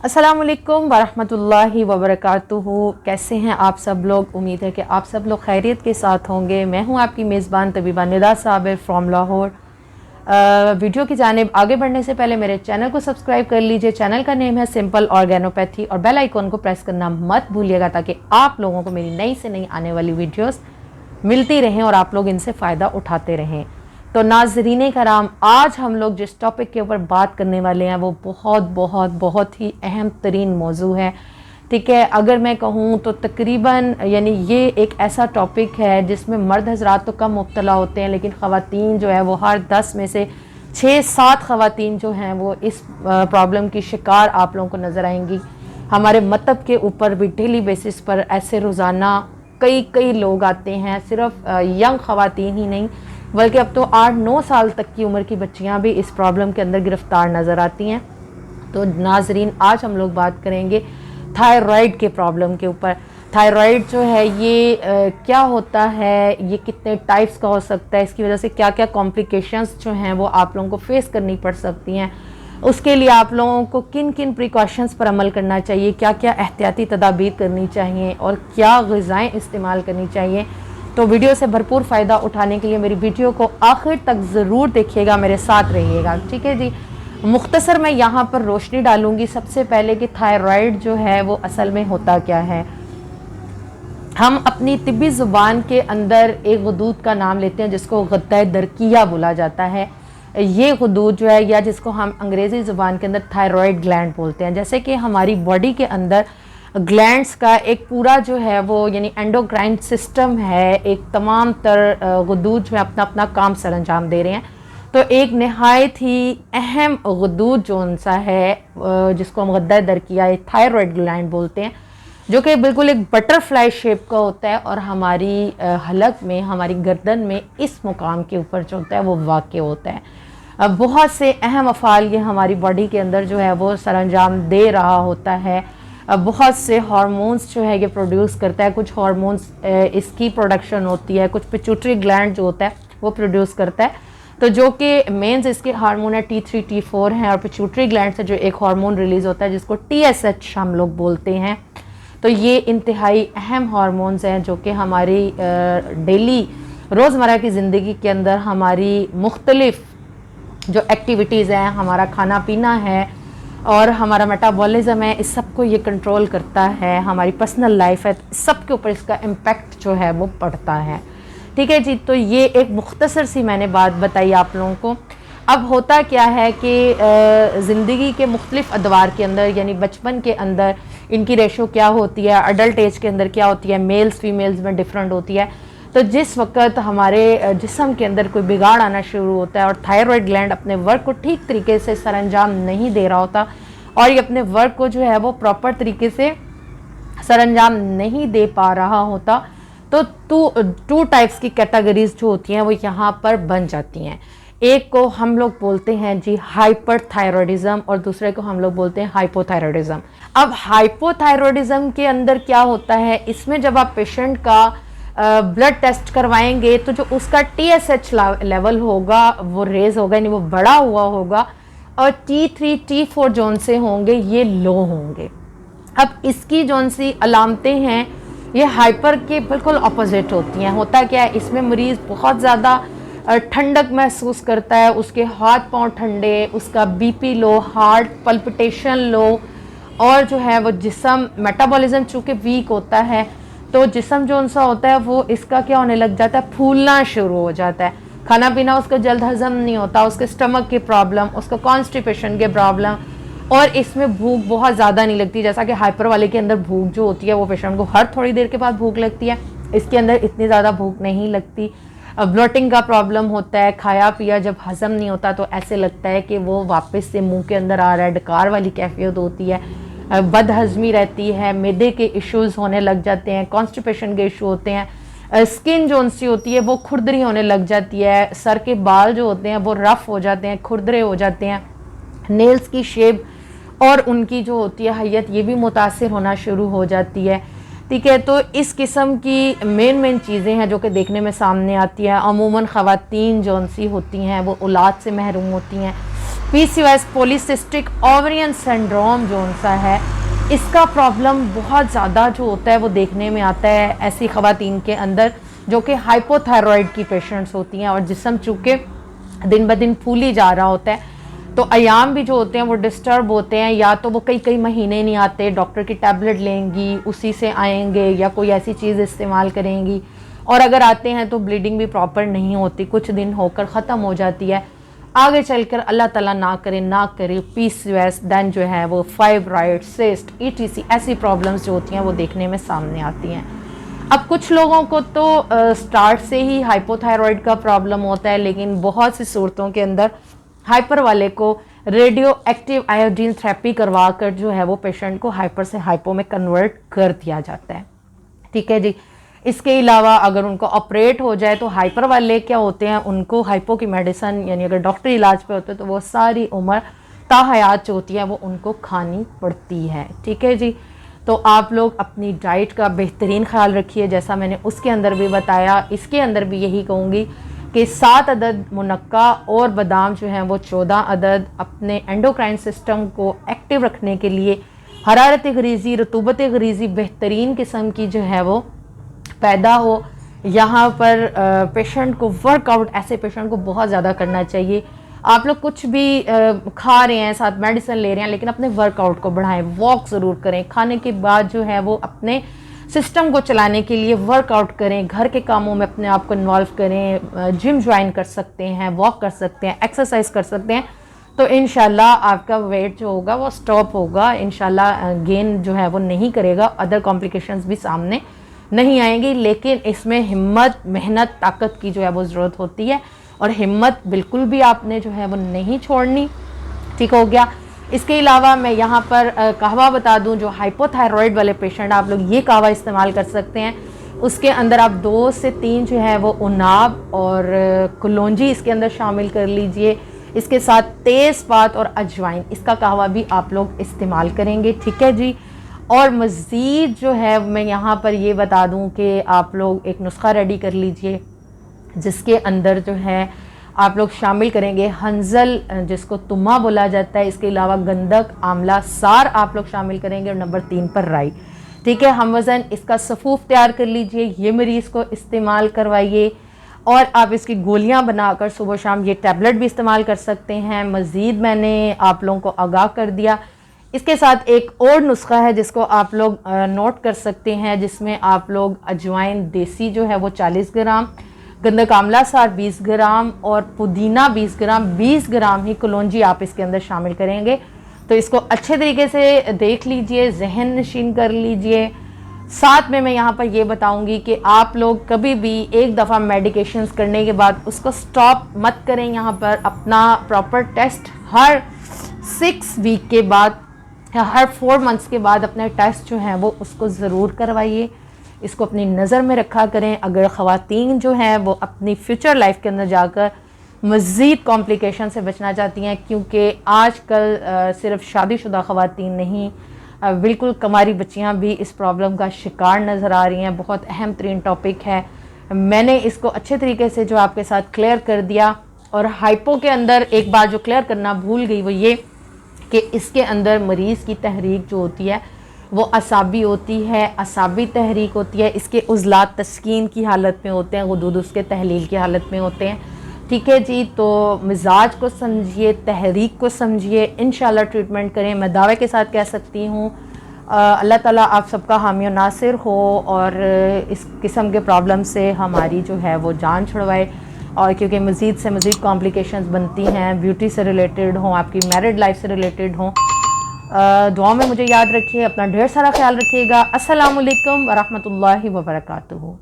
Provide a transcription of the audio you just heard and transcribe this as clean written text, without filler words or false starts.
अस्सलामुअलैकुम वरहमतुल्लाहि वबरकातुहू। कैसे हैं आप सब लोग? उम्मीद है कि आप सब लोग खैरियत के साथ होंगे। मैं हूं आपकी मेज़बान तबीबा निदा साबिर फ्रॉम लाहौर। वीडियो की जानिब आगे बढ़ने से पहले मेरे चैनल को सब्सक्राइब कर लीजिए। चैनल का नेम है सिंपल ऑर्गेनोपैथी और बेल आइकॉन को प्रेस करना मत भूलिएगा ताकि आप लोगों को मेरी नई से नई आने वाली वीडियोस मिलती रहें और आप लोग इनसे फ़ायदा उठाते रहें। तो नाज़रीन कराम, आज हम लोग जिस टॉपिक के ऊपर बात करने वाले हैं वो बहुत ही अहम तरीन मौजू है। ठीक है, अगर मैं कहूँ तो तकरीबन यानी ये एक ऐसा टॉपिक है जिसमें मर्द हजरात तो कम मुब्तला होते हैं, लेकिन ख़वातीन जो है वो हर 10 में से 6-7 ख़वातीन जो हैं वो इस प्रॉब्लम की शिकार आप लोगों को नज़र आएंगी। हमारे मतब के ऊपर भी डेली बेसिस पर ऐसे रोज़ाना कई लोग आते हैं, सिर्फ यंग ख़वातीन ही नहीं बल्कि अब तो 8-9 साल तक की उम्र की बच्चियां भी इस प्रॉब्लम के अंदर गिरफ्तार नज़र आती हैं। तो नाजरीन, आज हम लोग बात करेंगे थायराइड के प्रॉब्लम के ऊपर। थायराइड जो है ये क्या होता है, ये कितने टाइप्स का हो सकता है, इसकी वजह से क्या क्या कॉम्प्लिकेशंस जो हैं वो आप लोगों को फेस करनी पड़ सकती हैं, उसके लिए आप लोगों को किन किन प्रिकॉशंस पर अमल करना चाहिए, क्या क्या एहतियाती तदाबीर करनी चाहिए और क्या ग़िज़ाएँ इस्तेमाल करनी चाहिए। तो वीडियो से भरपूर फ़ायदा उठाने के लिए मेरी वीडियो को आखिर तक ज़रूर देखिएगा, मेरे साथ रहिएगा। ठीक है जी, मुख्तसर मैं यहाँ पर रोशनी डालूँगी सबसे पहले कि थायराइड जो है वो असल में होता क्या है। हम अपनी तिब्बी ज़ुबान के अंदर एक गदूद का नाम लेते हैं जिसको गद्दा दरकिया बोला जाता है। ये गदूद जो है, या जिसको हम अंग्रेज़ी ज़ुबान के अंदर थायराइड ग्लैंड बोलते हैं। जैसे कि हमारी बॉडी के अंदर ग्लैंड्स का एक पूरा जो है वो यानी एंडोक्राइन सिस्टम है, एक तमाम तर गदूद में अपना अपना काम सर अंजाम दे रहे हैं। तो एक नहायत ही अहम गदूद जो सा है जिसको हम गद्दा दरकिया थायराइड ग्लैंड बोलते हैं, जो कि बिल्कुल एक बटरफ्लाई शेप का होता है और हमारी हलक में, हमारी गर्दन में इस मुकाम के ऊपर जो होता है वो वाक़ होता है। बहुत से अहम अफ़ाल ये हमारी बॉडी के अंदर जो है वो सर अंजाम दे रहा होता है। बहुत से हार्मोन्स जो है ये प्रोड्यूस करता है, कुछ हार्मोन्स इसकी प्रोडक्शन होती है, कुछ पिट्यूटरी ग्लैंड जो होता है वो प्रोड्यूस करता है। तो जो कि मेंस इसके हार्मोन है T3 T4 हैं, और पिट्यूटरी ग्लैंड से जो एक हार्मोन रिलीज़ होता है जिसको TSH हम लोग बोलते हैं। तो ये इंतहाई अहम हार्मोन्स हैं जो कि हमारी डेली रोज़मर्रा की ज़िंदगी के अंदर हमारी मुख्तलिफ जो एक्टिविटीज़ हैं, हमारा खाना पीना है और हमारा मेटाबॉलिज्म है, इस सब को ये कंट्रोल करता है। हमारी पर्सनल लाइफ है, सब के ऊपर इसका इम्पेक्ट जो है वो पड़ता है। ठीक है जी, तो ये एक मुख्तसर सी मैंने बात बताई आप लोगों को। अब होता क्या है कि ज़िंदगी के मुख्तलिफ अदवार के अंदर, यानी बचपन के अंदर इनकी रेशो क्या होती है, अडल्ट एज के अंदर क्या होती है, मेल्स फीमेल्स में डिफरेंट होती है। तो जिस वक्त हमारे जिस्म के अंदर कोई बिगाड़ आना शुरू होता है और थायराइड ग्लैंड अपने वर्क को ठीक तरीके से सर अंजाम नहीं दे रहा होता और ये अपने वर्क को जो है वो प्रॉपर तरीके से सर अंजाम नहीं दे पा रहा होता, तो टू टाइप्स की कैटेगरीज जो होती हैं वो यहाँ पर बन जाती हैं। एक को हम लोग बोलते हैं जी हाइपरथायरॉयडिज्म और दूसरे को हम लोग बोलते हैं हाइपोथायरॉयडिज्म। अब हाइपोथायरॉयडिज्म के अंदर क्या होता है, इसमें जब आप पेशेंट का ब्लड टेस्ट करवाएंगे तो जो उसका TSH लेवल होगा वो रेज होगा, यानी वो बड़ा हुआ होगा, और T3 T4 जोन से होंगे ये लो होंगे। अब इसकी जोन सी अलामतें हैं ये हाइपर के बिल्कुल अपोजिट होती हैं। होता क्या है, इसमें मरीज़ बहुत ज़्यादा ठंडक महसूस करता है, उसके हाथ पांव ठंडे, उसका BP लो, हार्ट पल्पिटेशन लो, और जो है वो जिस्म मेटाबॉलिज्म चूँकि वीक होता है तो जिस्म जो उनसा होता है वो इसका क्या होने लग जाता है, फूलना शुरू हो जाता है। खाना पीना उसका जल्द हजम नहीं होता, उसके स्टमक की प्रॉब्लम, उसका कॉन्स्टिपेशन के प्रॉब्लम, और इसमें भूख बहुत ज़्यादा नहीं लगती। जैसा कि हाइपर वाले के अंदर भूख जो होती है वो पेशेंट को हर थोड़ी देर के बाद भूख लगती है, इसके अंदर इतनी ज़्यादा भूख नहीं लगती। ब्लोटिंग का प्रॉब्लम होता है, खाया पिया जब हजम नहीं होता तो ऐसे लगता है कि वो वापस से मुंह के अंदर आ रहा है, डकार वाली कैफियत होती है, बदहजमी रहती है, मैदे के इश्यूज़ होने लग जाते हैं, कॉन्स्टिपेशन के इशू होते हैं, स्किन जो सी होती है वो खुरदरी होने लग जाती है, सर के बाल जो होते हैं वो रफ़ हो जाते हैं, खुरदरे हो जाते हैं, नेल्स की शेप और उनकी जो होती है हैयत ये भी मुतासिर होना शुरू हो जाती है। ठीक है, तो इस किस्म की मेन चीज़ें हैं जो कि देखने में सामने आती है। अमूमन ख़वातीन जो सी होती हैं वो औलाद से महरूम होती हैं, PCOS पॉलीसिस्टिक ओवरियन सिंड्रोम जो उनका है, इसका प्रॉब्लम बहुत ज़्यादा जो होता है वो देखने में आता है ऐसी ख़वातीन के अंदर जो कि हाइपोथायरॉयड की पेशेंट्स होती हैं और जिस्म चूँकि दिन ब दिन फूली जा रहा होता है, तो अयाम भी जो होते हैं वो डिस्टर्ब होते हैं, या तो वो कई कई महीने नहीं आते, डॉक्टर की टैबलेट लेंगी उसी से आएंगे या कोई ऐसी चीज़ इस्तेमाल करेंगी, और अगर आते हैं तो ब्लीडिंग भी प्रॉपर नहीं होती, कुछ दिन होकर ख़त्म हो जाती है। आगे चलकर अल्लाह ताला ना करे PCOS देन जो है वो फाइब्राइड, सिस्ट, ETC ऐसी प्रॉब्लम्स जो होती हैं वो देखने में सामने आती हैं। अब कुछ लोगों को तो स्टार्ट से ही हाइपोथायरॉयड का प्रॉब्लम होता है, लेकिन बहुत सी सूरतों के अंदर हाइपर वाले को रेडियो एक्टिव आयोडीन थेरेपी करवा कर जो है वो पेशेंट को हाइपर से हाइपो में कन्वर्ट कर दिया जाता है। ठीक है जी। इसके अलावा अगर उनको ऑपरेट हो जाए तो हाइपर वाले क्या होते हैं, उनको हाइपो की मेडिसिन यानी अगर डॉक्टरी इलाज पे होते हैं तो वो सारी उम्र ताहयात जो होती है वो उनको खानी पड़ती है। ठीक है जी। तो आप लोग अपनी डाइट का बेहतरीन ख्याल रखिए, जैसा मैंने उसके अंदर भी बताया। इसके अंदर भी यही कहूँगी कि 7 अदद मुनक्का और बादाम जो हैं वो 14 अदद अपने एंडोक्राइन सिस्टम को एक्टिव रखने के लिए हरारत गरीज़ी, रतूबत गरीज़ी बेहतरीन किस्म की जो है वो पैदा हो। यहाँ पर पेशेंट को वर्कआउट, ऐसे पेशेंट को बहुत ज़्यादा करना चाहिए। आप लोग कुछ भी खा रहे हैं, साथ मेडिसिन ले रहे हैं, लेकिन अपने वर्कआउट को बढ़ाएं, वॉक ज़रूर करें। खाने के बाद जो है वो अपने सिस्टम को चलाने के लिए वर्कआउट करें, घर के कामों में अपने आप को इन्वॉल्व करें, जिम ज्वाइन कर सकते हैं, वॉक कर सकते हैं, एक्सरसाइज कर सकते हैं, तो इंशाल्लाह आपका वेट जो होगा वो स्टॉप होगा, इंशाल्लाह गेन जो है वो नहीं करेगा, अदर कॉम्प्लिकेशंस भी सामने नहीं आएंगी। लेकिन इसमें हिम्मत, मेहनत, ताकत की जो है वो ज़रूरत होती है, और हिम्मत बिल्कुल भी आपने जो है वो नहीं छोड़नी। ठीक हो गया। इसके अलावा मैं यहाँ पर कहवा बता दूँ, जो हाइपोथायरॉयड वाले पेशेंट, आप लोग ये कहवा इस्तेमाल कर सकते हैं। उसके अंदर आप 2 से 3 जो है वो उनाब और कलौंजी इसके अंदर शामिल कर लीजिए। इसके साथ तेज़पात और अजवाइन, इसका कहवा भी आप लोग इस्तेमाल करेंगे। ठीक है जी। और मज़ीद जो है मैं यहाँ पर ये बता दूँ कि आप लोग एक नुस्खा रेडी कर लीजिए जिसके अंदर जो है आप लोग शामिल करेंगे हंजल, जिसको तुम्मा बोला जाता है। इसके अलावा गंधक, आंवला, सार आप लोग शामिल करेंगे, और नंबर 3 पर राई। ठीक है। हम वज़न इसका सफ़ूफ तैयार कर लीजिए, ये मरीज़ को इस्तेमाल करवाइए, और आप इसकी गोलियां बनाकर सुबह शाम ये टैबलेट भी इस्तेमाल कर सकते हैं। मज़ीद मैंने आप लोगों को आगाह कर दिया। इसके साथ एक और नुस्खा है जिसको आप लोग नोट कर सकते हैं, जिसमें आप लोग अजवाइन देसी जो है वो 40 ग्राम, गंधक आंवला सार 20 ग्राम और पुदीना 20 ग्राम, 20 ग्राम ही कलौंजी आप इसके अंदर शामिल करेंगे। तो इसको अच्छे तरीके से देख लीजिए, जहन नशीन कर लीजिए। साथ में मैं यहाँ पर ये बताऊंगी कि आप लोग कभी भी एक दफ़ा मेडिकेशंस करने के बाद उसको स्टॉप मत करें। यहाँ पर अपना प्रॉपर टेस्ट हर 6 वीक के बाद या हर 4 मंथ्स के बाद अपने टेस्ट जो हैं वो उसको ज़रूर करवाइए। इसको अपनी नज़र में रखा करें। अगर ख़वातीन जो हैं वो अपनी फ्यूचर लाइफ के अंदर जाकर मज़ीद कॉम्प्लिकेशन से बचना चाहती हैं, क्योंकि आजकल सिर्फ शादीशुदा ख़वातीन नहीं, बिल्कुल कुंवारी बच्चियां भी इस प्रॉब्लम का शिकार नज़र आ रही हैं। बहुत अहम तरीन टॉपिक है। मैंने इसको अच्छे तरीके से जो आपके साथ क्लियर कर दिया। और हाइपो के अंदर एक बात जो क्लियर करना भूल गई वो ये कि इसके अंदर मरीज़ की तहरीक जो होती है वो असाबी होती है, असाबी तहरीक होती है। इसके उज़लात तस्कीन की हालत में होते हैं, गुदूद उसके तहलील की हालत में होते हैं। ठीक है जी। तो मिजाज को समझिए, तहरीक को समझिए, इंशाल्लाह ट्रीटमेंट करें। मैं दावे के साथ कह सकती हूँ अल्लाह ताला आप सबका हामी और नासिर हो, और इस किस्म के प्रॉब्लम से हमारी जो है वो जान छुड़वाए। और क्योंकि मज़ीद से मज़ीद कॉम्प्लिकेशंस बनती हैं, ब्यूटी से रिलेटेड हों, आपकी मैरिड लाइफ से रिलेटेड हों। दुआ में मुझे याद रखिए, अपना ढेर सारा ख्याल रखिएगा। अस्सलामु अलैकुम व रहमतुल्लाहि व बरकातुहू।